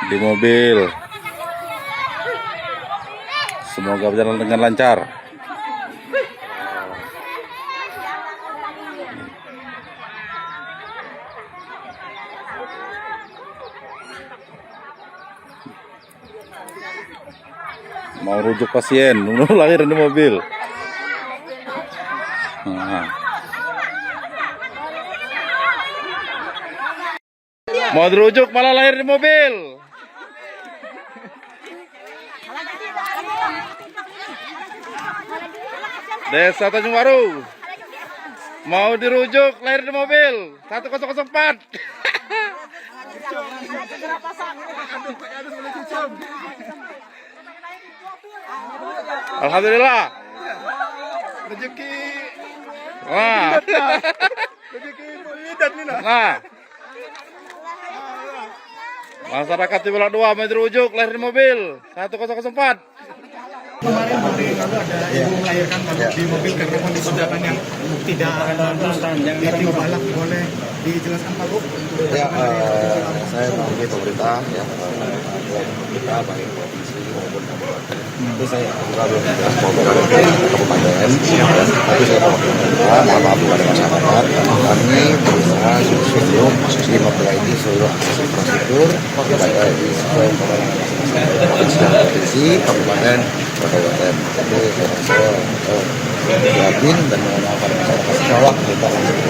di mobil. Semoga berjalan dengan lancar. Mau rujuk pasien, lahir di mobil. Nah. Mau dirujuk malah lahir di mobil. Desa Tanjung Baru. Mau dirujuk lahir di mobil 1004. Alhamdulillah. Rezeki. Wah. Rezeki Idan nih nah. Nah. Masyarakat di Bulak 2 mau dirujuk lahir di mobil 1004. Kemarin hari lalu ada ibu melahirkan di mobil karena kondisi jalan yang tidak yang balak, boleh dijelaskan Pak Bu? Ya, saya menghubungi pemerintah ya, kita baik provinsi maupun kabupaten. Itu saya belum jelas kabupaten, tapi saya mau mohon maaf kepada masyarakat. Kami berusaha sebelum memperbaiki seluruh akses infrastruktur baik di sesuai kewenangan masing-masing provinsi, kabupaten, kabupaten. Jadi saya yakin dan mohon pada masyarakat insya Allah kita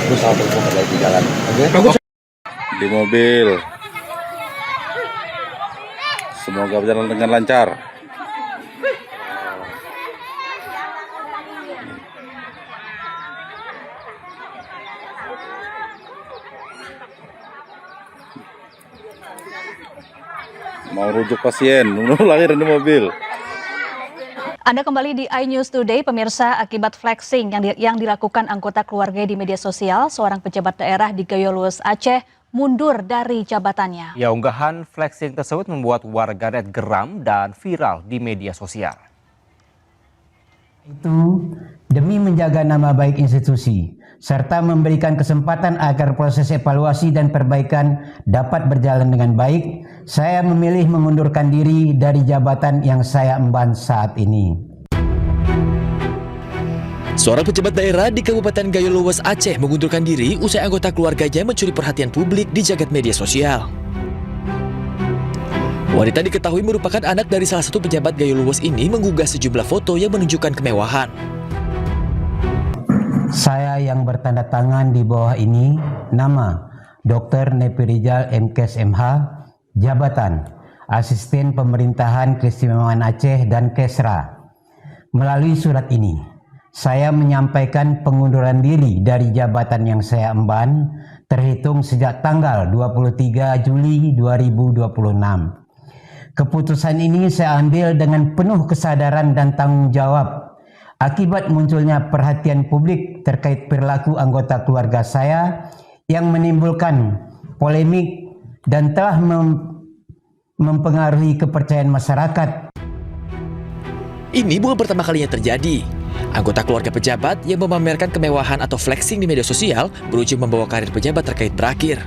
berusaha untuk memperbaiki jalan. Oke. Di mobil. Semoga berjalan dengan lancar. Mau rujuk pasien, lahir di mobil. Anda kembali di iNews Today, pemirsa. Akibat flexing yang dilakukan anggota keluarga di media sosial, seorang pejabat daerah di Gayo Luwes, Aceh mundur dari jabatannya. Ya, unggahan flexing tersebut membuat warganet geram dan viral di media sosial. Itu demi menjaga nama baik institusi, serta memberikan kesempatan agar proses evaluasi dan perbaikan dapat berjalan dengan baik, saya memilih mengundurkan diri dari jabatan yang saya emban saat ini. Seorang pejabat daerah di Kabupaten Gayo Luwes, Aceh mengundurkan diri usai anggota keluarganya mencuri perhatian publik di jagat media sosial. Wanita diketahui merupakan anak dari salah satu pejabat Gayo Luwes ini mengunggah sejumlah foto yang menunjukkan kemewahan. Saya yang bertanda tangan di bawah ini, nama Dr. Nepi Rizal MKes MH, jabatan Asisten Pemerintahan Keistimewaan Aceh dan Kesra. Melalui surat ini, saya menyampaikan pengunduran diri dari jabatan yang saya emban terhitung sejak tanggal 23 Juli 2026. Keputusan ini saya ambil dengan penuh kesadaran dan tanggung jawab akibat munculnya perhatian publik terkait perilaku anggota keluarga saya yang menimbulkan polemik dan telah mempengaruhi kepercayaan masyarakat. Ini bukan pertama kalinya terjadi. Anggota keluarga pejabat yang memamerkan kemewahan atau flexing di media sosial berujung membawa karir pejabat terkait berakhir.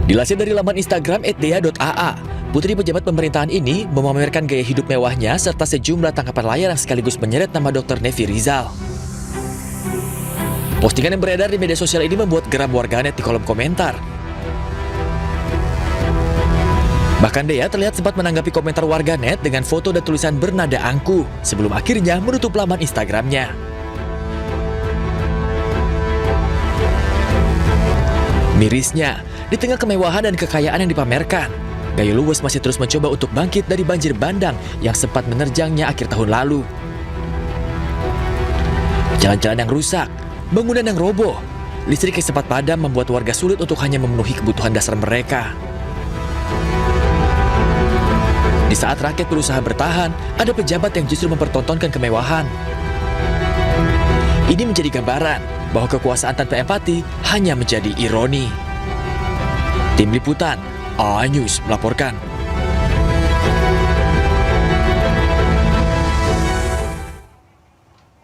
Dilansir dari laman Instagram @dea.aa, putri pejabat pemerintahan ini memamerkan gaya hidup mewahnya serta sejumlah tangkapan layar yang sekaligus menyeret nama Dr. Nepi Rizal. Postingan yang beredar di media sosial ini membuat geram warganet di kolom komentar. Bahkan Dea terlihat sempat menanggapi komentar warganet dengan foto dan tulisan bernada angkuh sebelum akhirnya menutup laman Instagramnya. Mirisnya, di tengah kemewahan dan kekayaan yang dipamerkan, Gayo Luwes masih terus mencoba untuk bangkit dari banjir bandang yang sempat menerjangnya akhir tahun lalu. Jalan-jalan yang rusak, bangunan yang roboh, listrik yang sempat padam membuat warga sulit untuk hanya memenuhi kebutuhan dasar mereka. Di saat rakyat berusaha bertahan, ada pejabat yang justru mempertontonkan kemewahan. Ini menjadi gambaran bahwa kekuasaan tanpa empati hanya menjadi ironi. Tim Liputan, iNews melaporkan.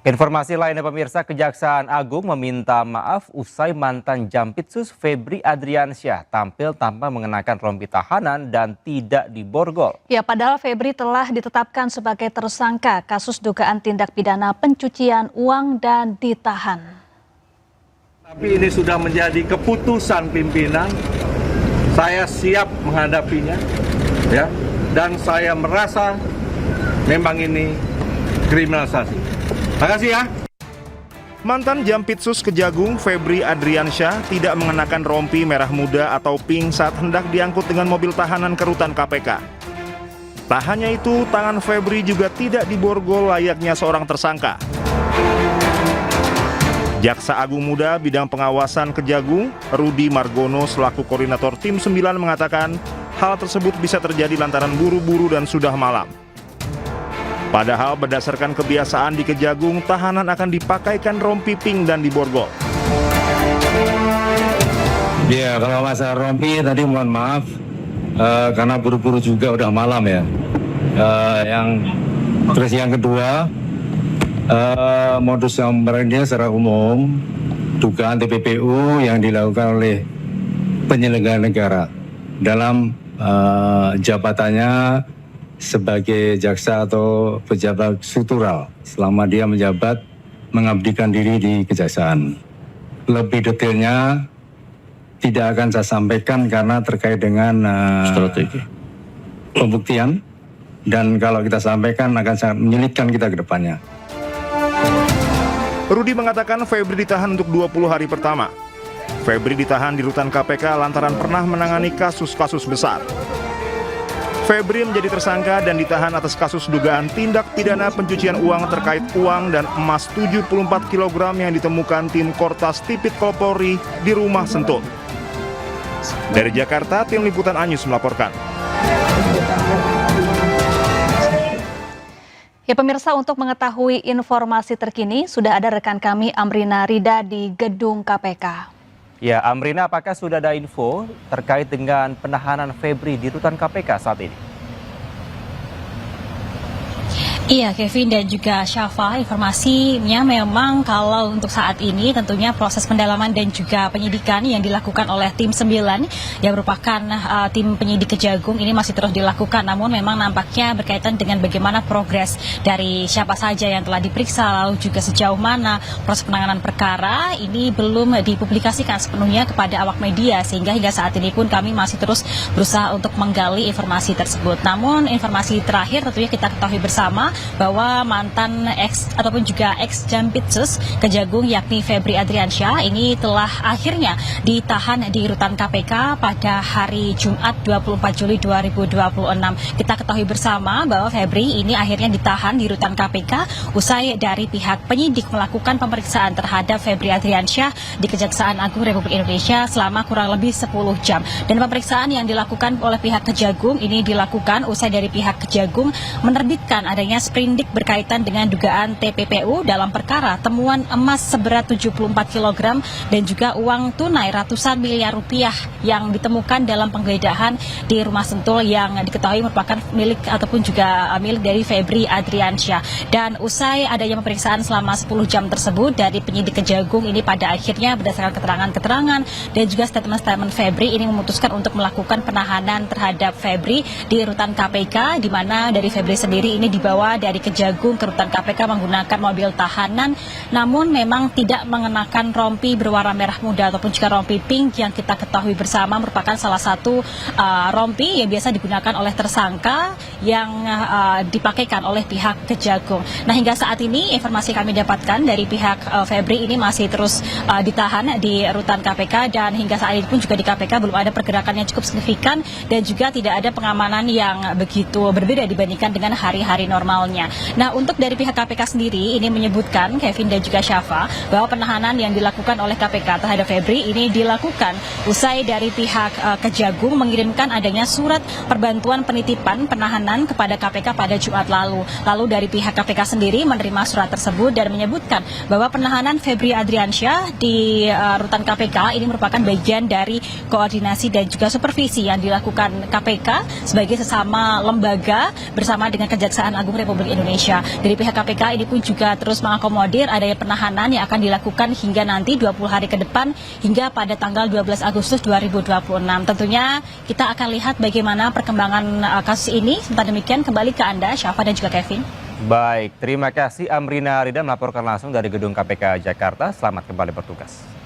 Informasi lainnya pemirsa, Kejaksaan Agung meminta maaf usai mantan Jampitsus Febri Adriansyah tampil tanpa mengenakan rompi tahanan dan tidak diborgol. Ya, padahal Febri telah ditetapkan sebagai tersangka kasus dugaan tindak pidana pencucian uang dan ditahan. Tapi ini sudah menjadi keputusan pimpinan, saya siap menghadapinya, ya, dan saya merasa memang ini kriminalisasi. Terima kasih ya. Mantan Jampitsus Kejagung Febri Adriansyah tidak mengenakan rompi merah muda atau pink saat hendak diangkut dengan mobil tahanan ke rutan KPK. Tak hanya itu, tangan Febri juga tidak diborgol layaknya seorang tersangka. Jaksa Agung Muda Bidang Pengawasan Kejagung, Rudi Margono selaku koordinator Tim 9 mengatakan hal tersebut bisa terjadi lantaran buru-buru dan sudah malam. Padahal berdasarkan kebiasaan di Kejagung, tahanan akan dipakaikan rompi pink dan diborgol. Ya, kalau masalah rompi tadi mohon maaf, karena buru-buru juga udah malam ya. Terus yang kedua, modus operandinya secara umum, dugaan TPPU yang dilakukan oleh penyelenggara negara dalam jabatannya sebagai jaksa atau pejabat struktural selama dia menjabat mengabdikan diri di kejaksaan. Lebih detailnya tidak akan saya sampaikan karena terkait dengan strategi pembuktian, dan kalau kita sampaikan akan sangat menyulitkan kita ke depannya. Rudi mengatakan Febri ditahan untuk 20 hari pertama. Febri ditahan di rutan KPK lantaran pernah menangani kasus-kasus besar. Febri menjadi tersangka dan ditahan atas kasus dugaan tindak pidana pencucian uang terkait uang dan emas 74 kg yang ditemukan tim Kortas Tipikor Polri di rumah Sentul. Dari Jakarta, tim liputan Anyus melaporkan. Ya pemirsa, untuk mengetahui informasi terkini sudah ada rekan kami Amrina Rida di gedung KPK. Ya, Amrina, apakah sudah ada info terkait dengan penahanan Febri di rutan KPK saat ini? Iya, Kevin dan juga Syafa, informasinya memang kalau untuk saat ini tentunya proses pendalaman dan juga penyidikan yang dilakukan oleh tim 9 yang merupakan tim penyidik Kejagung ini masih terus dilakukan, namun memang nampaknya berkaitan dengan bagaimana progres dari siapa saja yang telah diperiksa, lalu juga sejauh mana proses penanganan perkara ini belum dipublikasikan sepenuhnya kepada awak media, sehingga hingga saat ini pun kami masih terus berusaha untuk menggali informasi tersebut. Namun informasi terakhir tentunya kita ketahui bersama bahwa mantan ex ataupun juga ex Jampitsus Kejagung yakni Febri Adriansyah ini telah akhirnya ditahan di rutan KPK pada hari Jumat 24 Juli 2026. Kita ketahui bersama bahwa Febri ini akhirnya ditahan di rutan KPK usai dari pihak penyidik melakukan pemeriksaan terhadap Febri Adriansyah di Kejaksaan Agung Republik Indonesia selama kurang lebih 10 jam. Dan pemeriksaan yang dilakukan oleh pihak Kejagung ini dilakukan usai dari pihak Kejagung menerbitkan adanya sprindik berkaitan dengan dugaan TPPU dalam perkara temuan emas seberat 74 kg dan juga uang tunai ratusan miliar rupiah yang ditemukan dalam penggeledahan di rumah Sentul yang diketahui merupakan milik ataupun juga milik dari Febri Adriansyah. Dan usai adanya pemeriksaan selama 10 jam tersebut dari penyidik Kejagung ini pada akhirnya berdasarkan keterangan-keterangan dan juga statement-statement Febri ini memutuskan untuk melakukan penahanan terhadap Febri di rutan KPK, di mana dari Febri sendiri ini dibawa dari Kejagung ke rutan KPK menggunakan mobil tahanan, namun memang tidak mengenakan rompi berwarna merah muda ataupun juga rompi pink yang kita ketahui bersama merupakan salah satu rompi yang biasa digunakan oleh tersangka yang dipakaikan oleh pihak Kejagung. Nah, hingga saat ini informasi kami dapatkan dari pihak Febri ini masih terus ditahan di rutan KPK, dan hingga saat ini pun juga di KPK belum ada pergerakan yang cukup signifikan dan juga tidak ada pengamanan yang begitu berbeda dibandingkan dengan hari-hari normalnya. Nah, untuk dari pihak KPK sendiri ini menyebutkan, Kevin dan juga Syafa, bahwa penahanan yang dilakukan oleh KPK terhadap Febri ini dilakukan usai dari pihak Kejagung mengirimkan adanya surat perbantuan penitipan penahanan kepada KPK pada Jumat lalu. Lalu dari pihak KPK sendiri menerima surat tersebut dan menyebutkan bahwa penahanan Febri Adriansyah di rutan KPK ini merupakan bagian dari koordinasi dan juga supervisi yang dilakukan KPK sebagai sesama lembaga bersama dengan Kejaksaan Agung Republik Republik Indonesia. Dari pihak KPK ini pun juga terus mengakomodir adanya penahanan yang akan dilakukan hingga nanti 20 hari ke depan hingga pada tanggal 12 Agustus 2026. Tentunya kita akan lihat bagaimana perkembangan kasus ini. Sementara demikian kembali ke Anda, Syafa dan juga Kevin. Baik, terima kasih Amrina Rida melaporkan langsung dari gedung KPK Jakarta. Selamat kembali bertugas.